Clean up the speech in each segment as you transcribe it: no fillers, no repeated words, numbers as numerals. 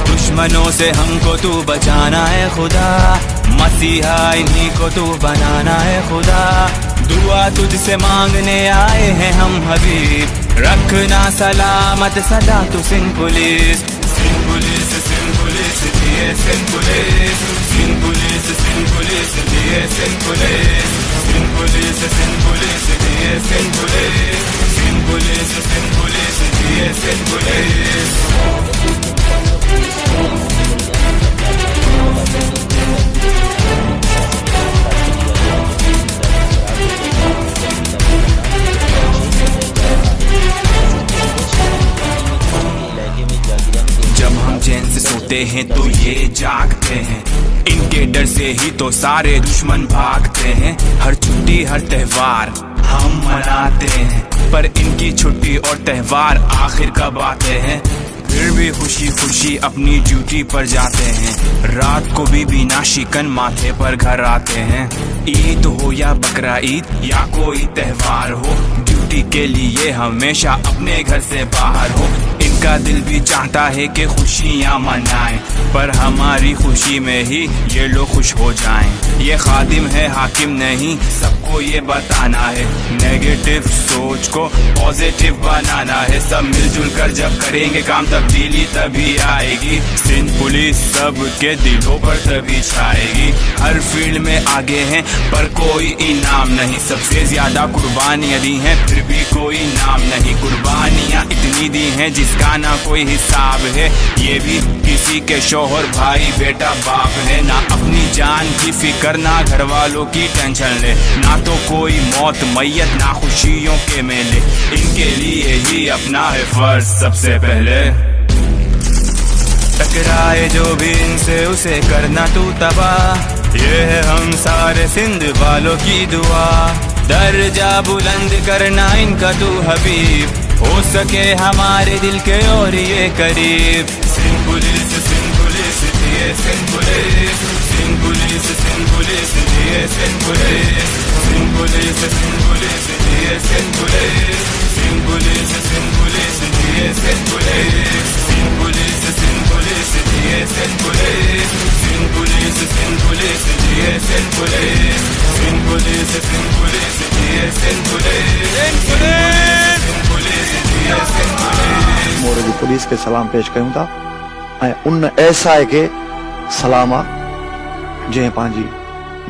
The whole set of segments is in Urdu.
دشمنوں سے ہم کو تو بچانا ہے خدا، مسیحا انہی کو تو بنانا ہے خدا، دعا تجھ سے مانگنے آئے ہیں ہم حبیب، رکھنا سلامت سدا تو Sindh police, Sindh police Sindh police دیے Sindh police, Sindh police Sindh police دیے Sindh police, Sindh police Sindh police دیے Sindh police, Sindh police Sindh police دیے سندھ پولیس۔ جب ہم چین سے سوتے ہیں تو یہ جاگتے ہیں، ان کے ڈر سے ہی تو سارے دشمن بھاگتے ہیں، ہر چھٹی ہر تہوار ہم مناتے ہیں، پر ان کی چھٹی اور تہوار آخر کب آتے ہیں؟ پھر بھی خوشی خوشی اپنی ڈیوٹی پر جاتے ہیں، رات کو بھی بنا شکن ماتھے پر گھر آتے ہیں، عید ہو یا بقرہ عید یا کوئی تہوار ہو، ڈیوٹی کے لیے ہمیشہ اپنے گھر سے باہر ہو، ان کا دل بھی چاہتا ہے کہ خوشیاں منائیں، پر ہماری خوشی میں ہی یہ لوگ خوش ہو جائیں، یہ خادم ہے حاکم نہیں، سب کو یہ بتانا ہے، نیگیٹو سوچ کو پازیٹیو بنانا ہے، سب مل جل کر جب کریں گے کام تبدیلی تبھی آئے گی، سندھ پولیس سب کے دلوں پر تبھی چھائے گی، ہر فیلڈ میں آگے ہیں پر کوئی انعام نہیں، سب سے زیادہ قربانیاں دی ہیں پھر بھی کوئی نام نہیں، قربانیاں اتنی دی ہیں جس کا نہ کوئی حساب ہے، یہ بھی کسی کے شوہر بھائی بیٹا باپ ہے، نہ اپنی جان کی فکر نہ گھر والوں کی ٹینشن لے، نہ تو کوئی موت میت نہ خوشیوں کے میلے، ان کے لیے ہی اپنا ہے فرض سب سے پہلے، ٹکرائے جو بھی ان سے اسے کرنا تو تباہ، یہ ہے ہم سارے سندھ والوں کی دعا، درجہ بلند کرنا ان کا تو حبیب، ہو سکے ہمارے دل کے اور یہ قریب، سندھ پولیس سندھ پولیس دیے Sindh police, Sindh police Sindh police دیے Sindh police, Sindh police Sindh police دیے Sindh police, Sindh police Sindh police دیے Sindh police, Sindh police Sindh police دیے Sindh police, Sindh police Sindh police دیے Sindh police, Sindh police Sindh police دیے سندھ پولیس، مورد پولیس کے سلام پیش کیوں تھا ان ایسا ہے کہ سلام جن پانچی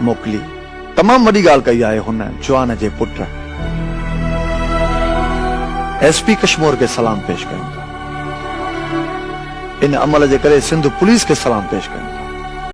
موکلی تمام وڈی گال کئی ہے ہن جوان کے پٹ ایس پی کشمور کے سلام پیش کیوں تھا ان عمل کے کرے سندھ پولیس کے سلام پیش کیوں